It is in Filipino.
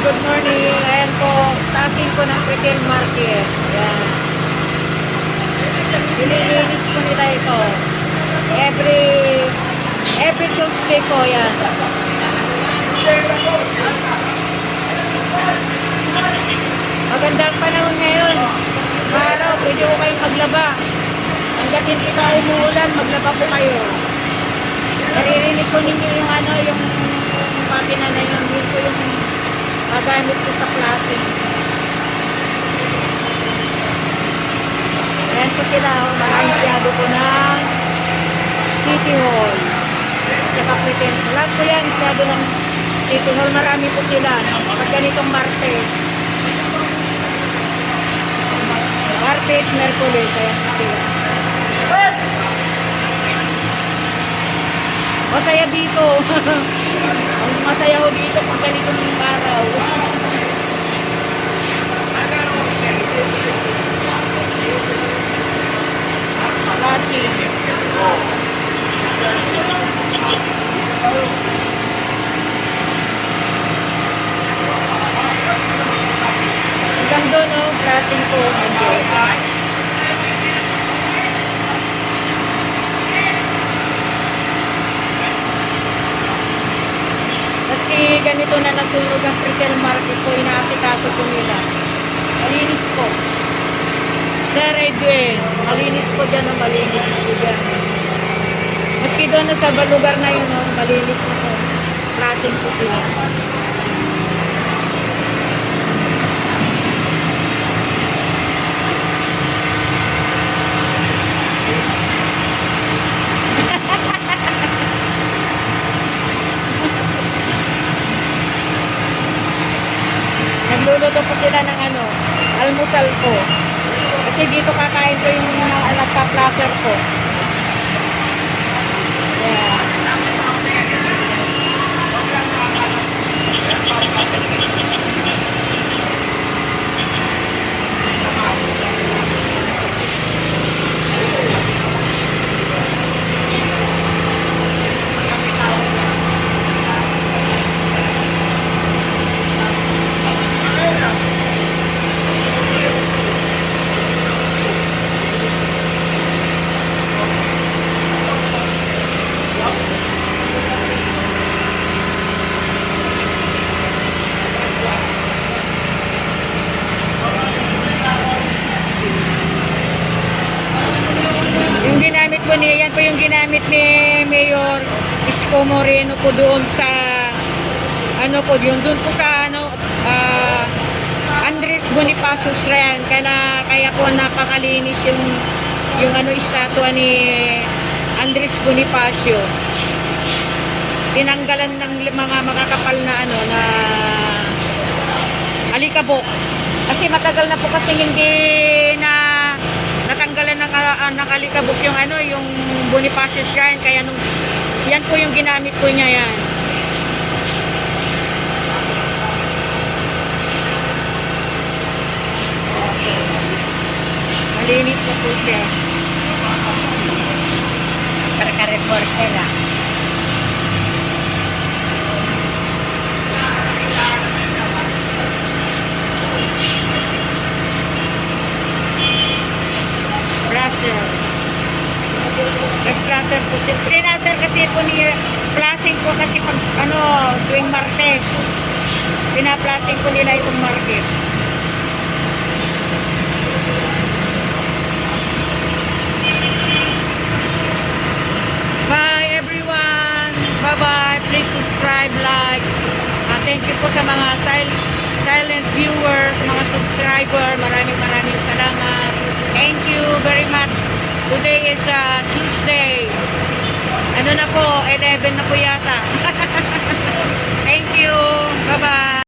good morning. Ayan po, tasing ko ng retail market. Ayan. Nililinis po nila ito. Every Tuesday po, yan. Magandang panahon ngayon. Araw, pwede ko kayong maglaba. Hanggat hindi pa umuulan, maglaba po kayo. Naririnig ko ninyo yung yung makina na yun. Yun po yung magamit ko sa klase. Ayan po sila, nakahisyado po ng City Hall. Saka pretend. Lahat po yan, hisyado ng City Hall. Marami po sila. Pag ganitong Martes. Martes, Merkulis. Ayan po sila. Masaya dito. Ang masaya ko dito pag ganitong araw. Kasi hanggang doon, klaseng po. Maski ganito na nasunog ang retail market po, inaasikaso po nila. Malinis po. Sir Edwin, malinis po dyan, malinis po dyan. Maski doon na sa lugar na yun, malinis na po. Klaseng po sila. Nagluluto po sila ng almusal po. Kasi dito kakain ko yung nagpa-placer po. Yeah. Yan po yung ginamit ni Mayor Isko Moreno po doon sa doon po sa Andres Bonifacio Shrine, kaya po napakalinis yung estatwa ni Andres Bonifacio. Tinanggalan ng mga makakapal na na alikabok. Kasi matagal na po kasi hindi na natanggalan ng alikabok yung Bonifacio Shrine, kaya yan po yung ginamit ko niya yan. Malinis na po siya. Para ka-reporter lang. Nag-plaster po siya. Plaster kasi po niya, plasing po kasi pag tuwing Martes. Pinaplasing po nila itong Martes. Bye everyone. Bye-bye. Please subscribe, like. Thank you po sa mga silent viewers, mga subscriber. Maraming salamat. Thank you very much. Today is Tuesday. Ano na po, 11 na po yata. Thank you. Bye-bye.